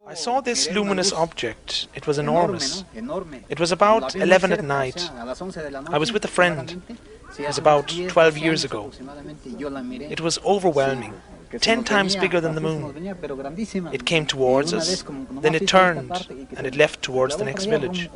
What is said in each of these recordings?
I saw this luminous object. It was enormous. It was about 11 at night. I was with a friend. It was about 12 years ago. It was overwhelming, 10 times bigger than the moon. It came towards us, then it turned, and it left towards the next village.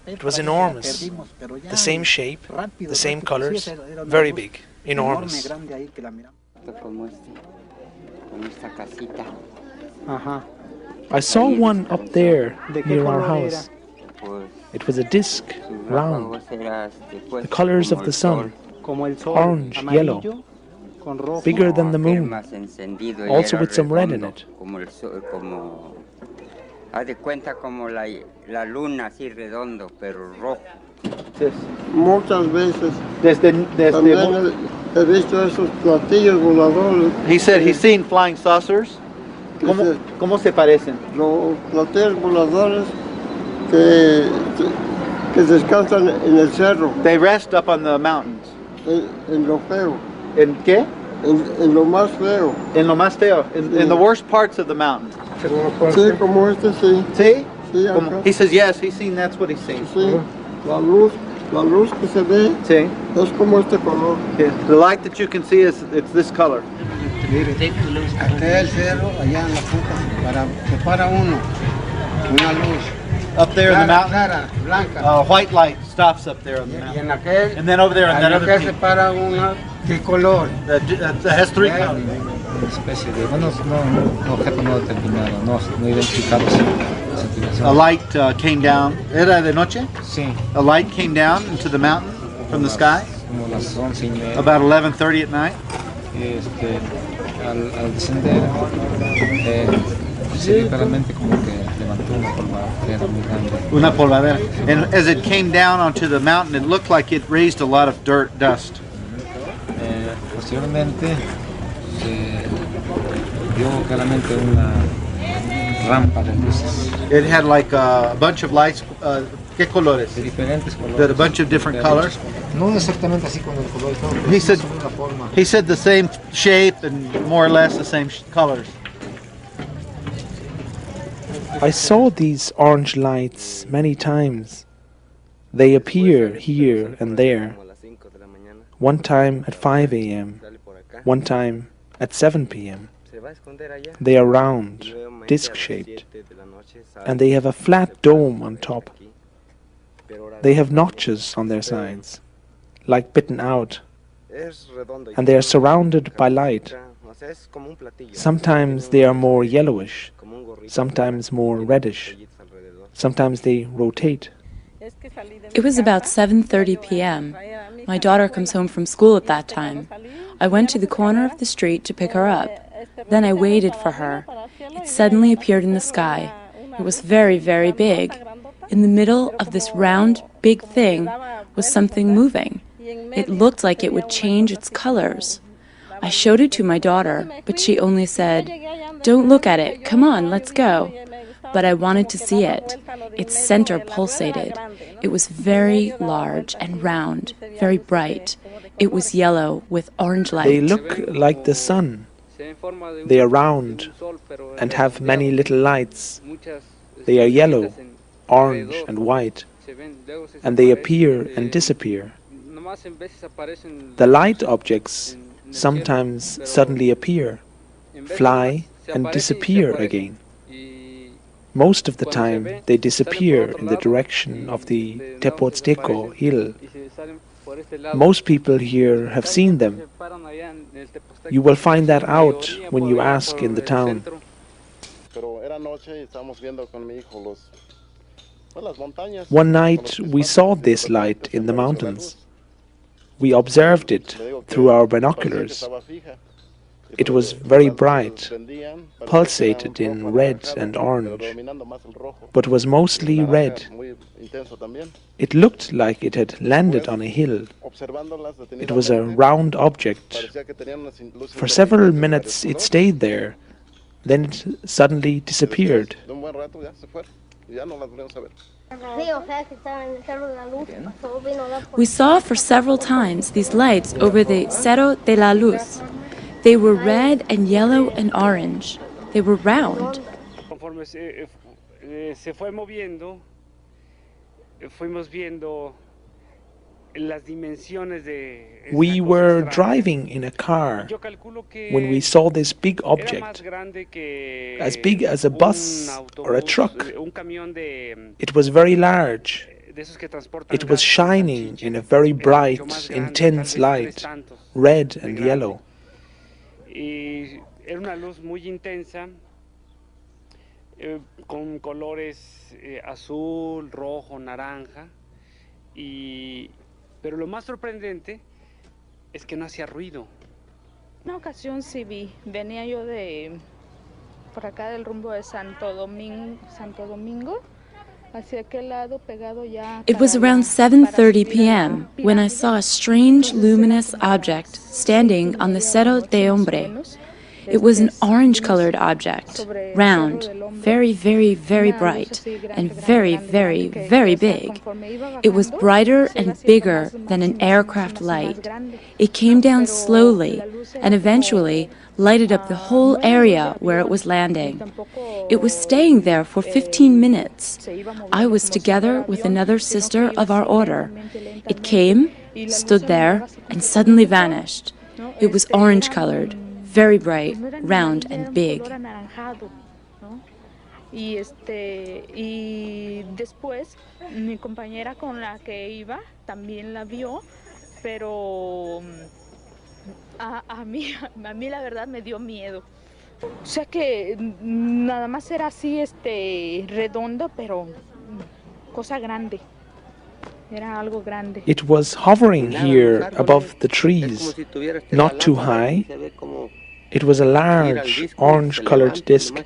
It was enormous. The same shape, the same colors, very big, enormous. I saw one up there near our house. It was a disc, round, the colors of the sun, orange, yellow, bigger than the moon, also with some red in it. Muchas veces. También he visto esos platillos voladores. He said he's seen flying saucers. ¿Cómo se parecen? Los platillos voladores que descansan en el cerro. They rest up on the mountains. En lo feo. ¿En qué? En lo más feo. En lo más feo. In the worst parts of the mountain. Sí, como este sí. ¿Sí? Sí, acá. He says yes, he's seen, that's what he's seen. Sí, la luz que se ve Sí. es como este color. The light that you can see is it's this color. Aquel cerro allá en la punta se para uno, una luz. Up there in the mountain, Clara, blanca. a white light stops up there on the Y mountain. en aquel, And then over there in that other se peak, para una, ¿qué color? that has three colors. Una especie de, bueno, un objeto no determinado, no identificado. A light came down. ¿Era de noche? Sí. A light came down into the mountain from the sky Como las 11:30. about 11:30 at night. Al descender, se vio claramente como que levantó una polvadera muy grande. Una polvadera. And as it came down onto the mountain, it looked like it raised a lot of dust. Posteriormente, se vio claramente una rampa de luces It had like a bunch of lights. ¿Qué colores? de diferentes colores. That a bunch of different colors. No exactamente así con el color y todo, pero He sí said- sobre la forma. He said the same shape and more or less the same colors. I saw these orange lights many times. They appear here and there. One time at 5 a.m., one time at 7 p.m. They are round, disc-shaped, and they have a flat dome on top. They have notches on their sides, like bitten out, and they are surrounded by light. Sometimes they are more yellowish, sometimes more reddish, sometimes they rotate. It was about 7:30 p.m. My daughter comes home from school at that time. I went to the corner of the street to pick her up. Then I waited for her. It suddenly appeared in the sky. It was very, very big. In the middle of this round, big thing was something moving. It looked like it would change its colors. I showed it to my daughter, but she only said, "Don't look at it. Come on, let's go." But I wanted to see it. Its center pulsated. It was very large and round, very bright. It was yellow with orange light. They look like the sun. They are round and have many little lights. They are yellow, orange and white, and they appear and disappear. The light objects sometimes suddenly appear, fly and disappear again. Most of the time they disappear in the direction of the Tepozteco hill. Most people here have seen them. You will find that out when you ask in the town. One night we saw this light in the mountains. We observed it through our binoculars. It was very bright, pulsated in red and orange, but was mostly red. It looked like it had landed on a hill. It was a round object. For several minutes it stayed there, then it suddenly disappeared. We saw for several times these lights over the Cerro de la Luz. They were red and yellow and orange. They were round. conforme se fue moviendo, fuimos viendo las dimensiones de esta We cosa were extraña. driving in a car Yo calculo when we que saw this big era más object, grande que as big as a un bus or a autobús, truck. un camión de It was very large. esos que transportan It was gas con shining salchicha. in a very Era mucho bright, más grande, intense tal vez light, 3 tantos red de and grande. yellow. Y era una luz muy intensa, con colores azul, rojo, naranja. Pero lo más sorprendente es que no hacía ruido. Una ocasión sí vi, venía yo por acá del rumbo de Santo Domingo, hacia aquel lado pegado ya. It was around 7:30 p.m. when I saw a strange luminous object standing on the Cerro de Hombre. It was an orange-colored object, round, very, very, very bright, and very, very, very big. It was brighter and bigger than an aircraft light. It came down slowly and eventually lighted up the whole area where it was landing. It was staying there for 15 minutes. I was together with another sister of our order. It came, stood there, and suddenly vanished. It was orange-colored, very bright, round, and big. Y después mi compañera con la que iba también la vio, pero a mí la verdad me dio miedo. O sea que nada más era así redondo, pero cosa grande. Era algo grande. It was hovering here above the trees, not too high. It was a large, orange-colored disc,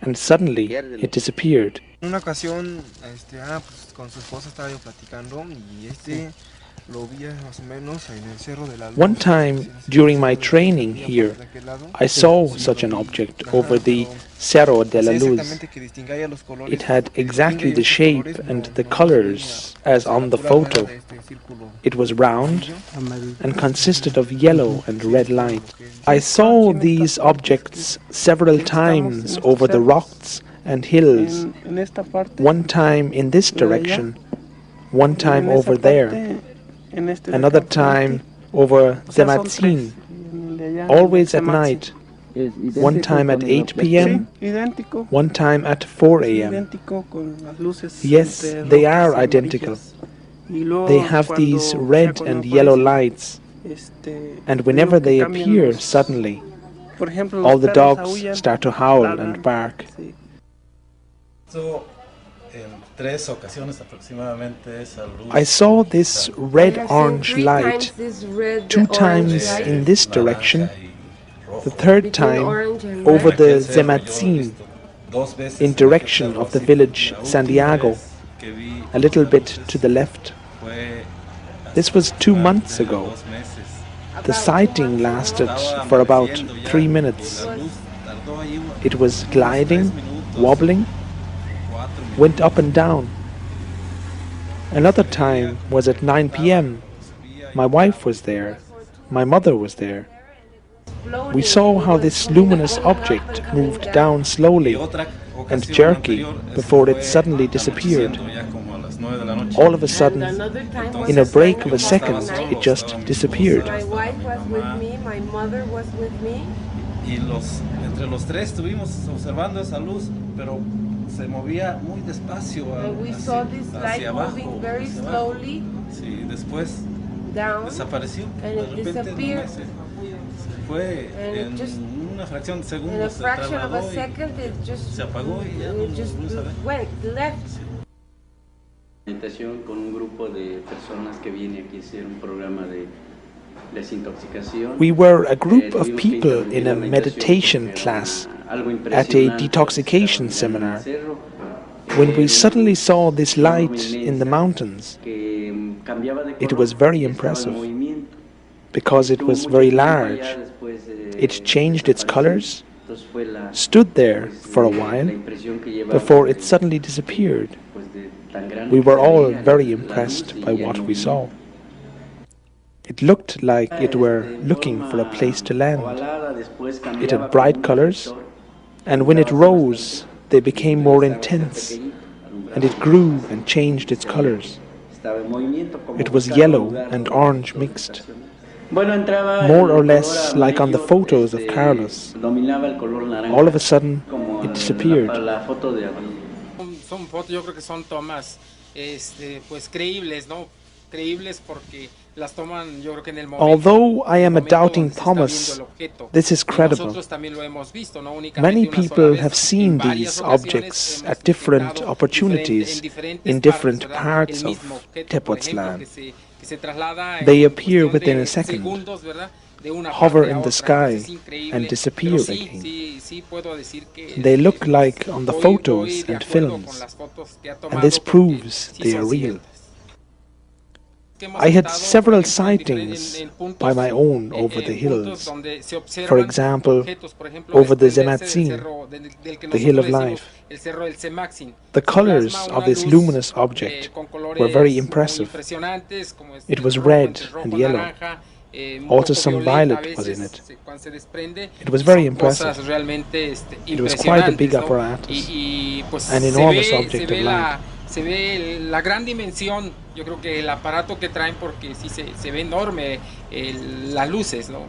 and suddenly it disappeared. En una ocasión, pues, con su esposa estaba yo platicando y lo vi más o menos en el Cerro de la Luz. One time during my training here, I saw such an object over the Cerro de la Luz. It had exactly the shape and the colors as on the photo. It was round and consisted of yellow and red light. I saw these objects several times over the rocks and hills, one time in this direction, one time over there, another time over Zematzin, always at night, one time at 8 p.m., one time at 4 a.m. Yes, they are identical. They have these red and yellow lights, and whenever they appear suddenly, all the dogs start to howl and bark. I saw this red-orange light 2 times in this direction, the third time over the Zematzin, in direction of the village Santiago, a little bit to the left. This was 2 months ago. The sighting lasted for about 3 minutes. It was gliding, wobbling, went up and down. Another time was at 9 p.m. My wife was there. My mother was there. We saw how this luminous object moved down slowly and jerky before it suddenly disappeared. All of a sudden, in a break of a second, it just disappeared. My wife was with me, my mother was with me. Entre los tres estuvimos observando esa luz, pero se movía muy despacio We saw this light moving very slowly. Sí, después down, desapareció. And it disappeared. Se fue en una fracción de segundo. In a fraction of a second, it just se apagó y ya no went left. Con un grupo de personas que viene aquí a hacer un programa de desintoxicación. We were a group of people in a meditation class at a detoxification seminar when we suddenly saw this light in the mountains. It was very impressive because it was very large. It changed its colors, stood there for a while before it suddenly disappeared. We were all very impressed by what we saw. It looked like it were looking for a place to land. It had bright colors, and when it rose, they became more intense, and it grew and changed its colors. It was yellow and orange mixed, more or less like on the photos of Carlos. All of a sudden, it disappeared. Son fotos, yo creo que son tomas, pues creíbles, ¿no? Creíbles porque las toman, yo creo que en el momento. Although I am a doubting Thomas, this is credible. Many people have seen these objects at different opportunities in different parts of Tepoztlan. They appear within a second, hover in the sky, and disappear again. They look like on the photos and films, and this proves they are real. I had several sightings by my own over the hills. For example, over the Zematzin, the Hill of Life. The colors of this luminous object were very impressive. It was red and yellow. Also some violet was in it. It was very impressive. It was quite a big apparatus, an enormous object of light. Se ve la gran dimensión, yo creo que el aparato que traen, porque sí se ve enorme las luces, ¿no?